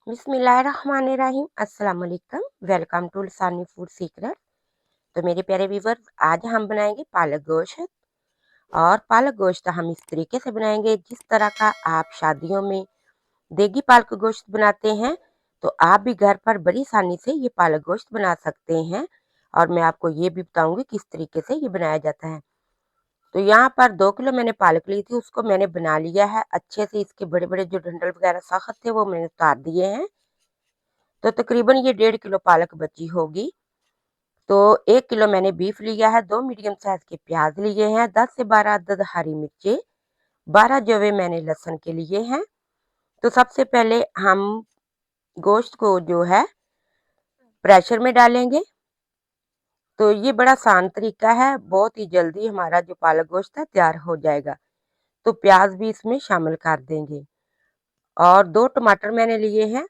बिस्मिल्लाहिर्रहमानिर्रहीम अस्सलाम वालेकुम। वेलकम टू सानी फूड सीक्रेट। तो मेरे प्यारे व्यूवर्स, आज हम बनाएंगे पालक गोश्त। और पालक गोश्त हम इस तरीके से बनाएंगे जिस तरह का आप शादियों में देगी पालक गोश्त बनाते हैं, तो आप भी घर पर बड़ी आसानी से ये पालक गोश्त बना सकते हैं। और मैं आपको ये भी बताऊंगी किस तरीके से ये बनाया जाता है। तो यहाँ पर 2 किलो मैंने पालक ली थी, उसको मैंने बना लिया है अच्छे से। इसके बड़े बड़े जो डंडल वगैरह सख्त थे वो मैंने उतार दिए हैं। तो तकरीबन ये 1.5 किलो पालक बची होगी। तो 1 किलो मैंने बीफ लिया है, 2 मीडियम साइज के प्याज लिए हैं, 10 से 12 अदद हरी मिर्चें, 12 जवे मैंने लहसुन के लिए हैं। तो सबसे पहले हम गोश्त को जो है प्रेशर में डालेंगे। तो ये बड़ा आसान तरीका है, बहुत ही जल्दी हमारा जो पालक गोश्त है तैयार हो जाएगा। तो प्याज भी इसमें शामिल कर देंगे। और 2 टमाटर मैंने लिए हैं,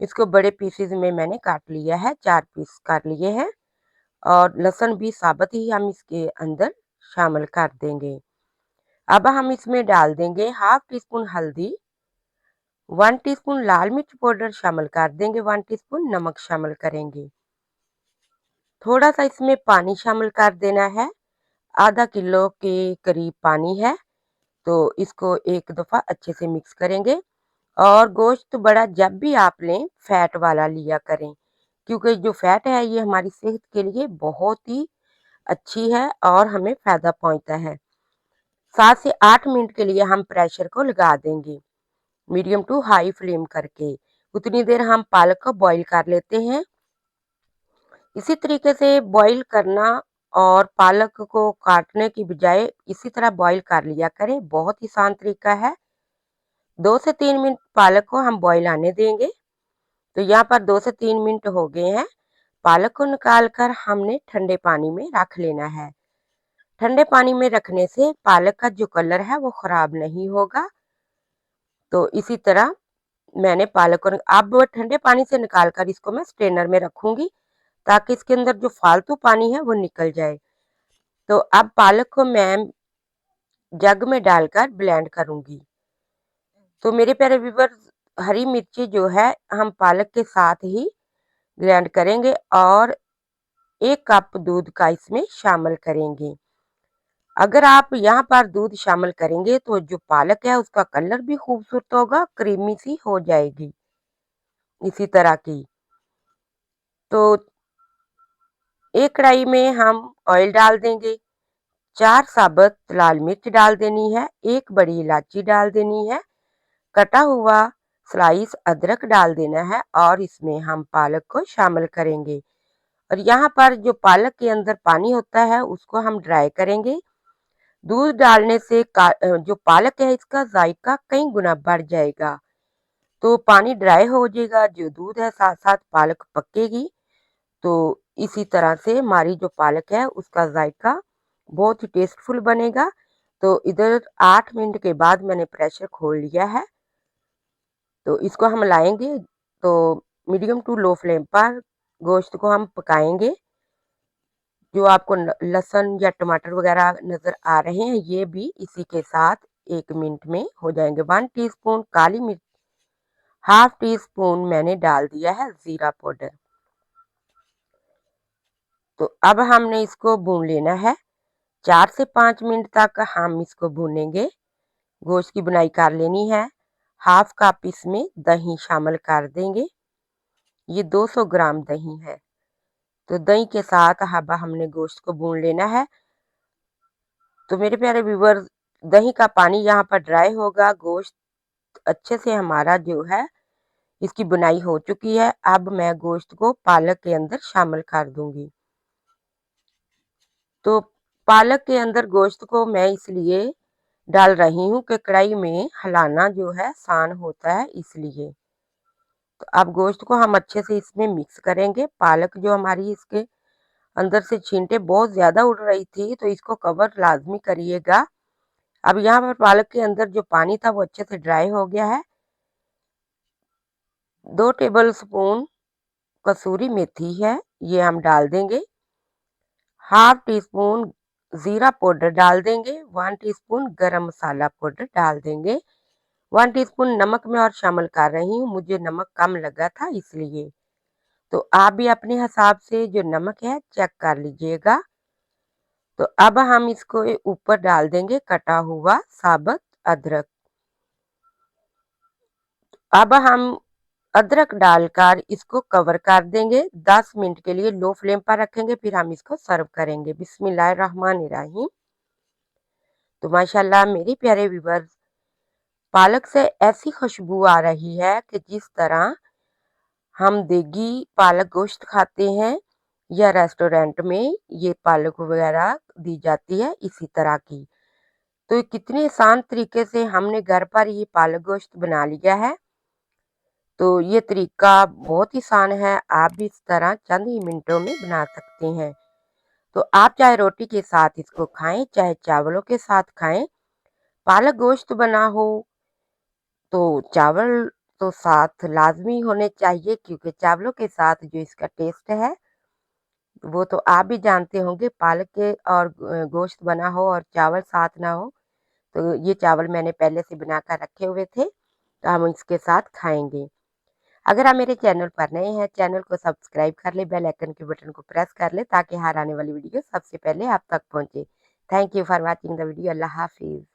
इसको बड़े पीसेज में मैंने काट लिया है, 4 पीस कर लिए हैं। और लहसुन भी साबुत ही हम इसके अंदर शामिल कर देंगे। अब हम इसमें डाल देंगे हाफ टी स्पून हल्दी, 1 टीस्पून लाल मिर्च पाउडर शामिल कर देंगे, 1 टीस्पून नमक शामिल करेंगे। थोड़ा सा इसमें पानी शामिल कर देना है, आधा किलो के करीब पानी है। तो इसको एक दफ़ा अच्छे से मिक्स करेंगे। और गोश्त बड़ा जब भी आप लें फैट वाला लिया करें, क्योंकि जो फैट है ये हमारी सेहत के लिए बहुत ही अच्छी है और हमें फायदा पहुंचता है। 7 से 8 मिनट के लिए हम प्रेशर को लगा देंगे, मीडियम टू हाई फ्लेम करके। उतनी देर हम पालक को बॉईल कर लेते हैं। इसी तरीके से बॉईल करना, और पालक को काटने की बजाय इसी तरह बॉईल कर लिया करें, बहुत ही आसान तरीका है। 2 से 3 मिनट पालक को हम बॉईल आने देंगे। तो यहाँ पर 2 से 3 मिनट हो गए हैं। पालक को निकाल कर हमने ठंडे पानी में रख लेना है। ठंडे पानी में रखने से पालक का जो कलर है वो खराब नहीं होगा। तो इसी तरह मैंने पालक को अब ठंडे पानी से निकाल कर इसको मैं स्ट्रेनर में रखूंगी, ताकि इसके अंदर जो फालतू पानी है वो निकल जाए। तो अब पालक को मैं जग में डालकर ब्लेंड करूंगी। तो मेरे प्यारे व्यूअर्स, हरी मिर्ची जो है हम पालक के साथ ही ग्राइंड करेंगे और 1 कप दूध का इसमें शामिल करेंगे। अगर आप यहाँ पर दूध शामिल करेंगे तो जो पालक है उसका कलर भी खूबसूरत होगा, क्रीमी सी हो जाएगी इसी तरह की। तो एक कढ़ाई में हम ऑयल डाल देंगे, 4 साबुत लाल मिर्च डाल देनी है, 1 बड़ी इलायची डाल देनी है, कटा हुआ स्लाइस अदरक डाल देना है और इसमें हम पालक को शामिल करेंगे। और यहाँ पर जो पालक के अंदर पानी होता है उसको हम ड्राई करेंगे। दूध डालने से जो पालक है इसका जायका कई गुना बढ़ जाएगा। तो पानी ड्राई हो जाएगा, जो दूध है साथ साथ पालक पकेगी। तो इसी तरह से हमारी जो पालक है उसका जायका बहुत ही टेस्टफुल बनेगा। तो इधर 8 मिनट के बाद मैंने प्रेशर खोल लिया है। तो इसको हम लाएंगे, तो मीडियम टू लो फ्लेम पर गोश्त को हम पकाएंगे। जो आपको लहसुन या टमाटर वगैरह नजर आ रहे हैं ये भी इसी के साथ 1 मिनट में हो जाएंगे। 1 टीस्पून काली मिर्च, हाफ टी स्पून मैंने डाल दिया है जीरा पाउडर। तो अब हमने इसको भून लेना है, 4 से 5 मिनट तक हम इसको भूनेंगे। गोश्त की बुनाई कर लेनी है। हाफ कप इसमें दही शामिल कर देंगे, ये 200 ग्राम दही है। तो दही के साथ अब हमने गोश्त को भून लेना है। तो मेरे प्यारे व्यूवर्स, दही का पानी यहाँ पर ड्राई होगा, गोश्त अच्छे से हमारा जो है इसकी बुनाई हो चुकी है। अब मैं गोश्त को पालक के अंदर शामिल कर दूंगी। तो पालक के अंदर गोश्त को मैं इसलिए डाल रही हूँ कि कढ़ाई में हिलाना जो है आसान होता है, इसलिए। तो अब गोश्त को हम अच्छे से इसमें मिक्स करेंगे। पालक जो हमारी इसके अंदर से छींटे बहुत ज्यादा उड़ रही थी, तो इसको कवर लाजमी करिएगा। अब यहाँ पर पालक के अंदर जो पानी था वो अच्छे से ड्राई हो गया है। 2 टेबल स्पून कसूरी मेथी है, ये हम डाल देंगे। हाफ टी स्पून जीरा पाउडर डाल देंगे, 1 टीस्पून गरम मसाला पाउडर डाल देंगे, 1 टीस्पून नमक मैं और शामिल कर रही हूँ, मुझे नमक कम लगा था इसलिए। तो आप भी अपने हिसाब से जो नमक है चेक कर लीजिएगा। तो अब हम इसको ऊपर डाल देंगे कटा हुआ साबुत अदरक। अब हम अदरक डालकर इसको कवर कर देंगे 10 मिनट के लिए, लो फ्लेम पर रखेंगे, फिर हम इसको सर्व करेंगे। बिस्मिल्लाहिर्रहमानिर्रहीम। तो माशाल्लाह मेरे प्यारे व्यूअर्स, पालक से ऐसी खुशबू आ रही है कि जिस तरह हम देगी पालक गोश्त खाते हैं या रेस्टोरेंट में ये पालक वगैरह दी जाती है, इसी तरह की। तो कितने आसान तरीके से हमने घर पर ये पालक गोश्त बना लिया है। तो ये तरीका बहुत ही आसान है, आप भी इस तरह चंद ही मिनटों में बना सकते हैं। तो आप चाहे रोटी के साथ इसको खाएं, चाहे चावलों के साथ खाएं। पालक गोश्त बना हो तो चावल तो साथ लाजमी होने चाहिए, क्योंकि चावलों के साथ जो इसका टेस्ट है वो तो आप भी जानते होंगे। पालक के और गोश्त बना हो और चावल साथ ना हो, तो ये चावल मैंने पहले से बनाकर रखे हुए थे, तो हम इसके साथ खाएंगे। अगर आप मेरे चैनल पर नए हैं, चैनल को सब्सक्राइब कर ले, बेल आइकन के बटन को प्रेस कर ले, ताकि हर आने वाली वीडियो सबसे पहले आप तक पहुंचे। Thank you for watching the video. Allah हाफिज़।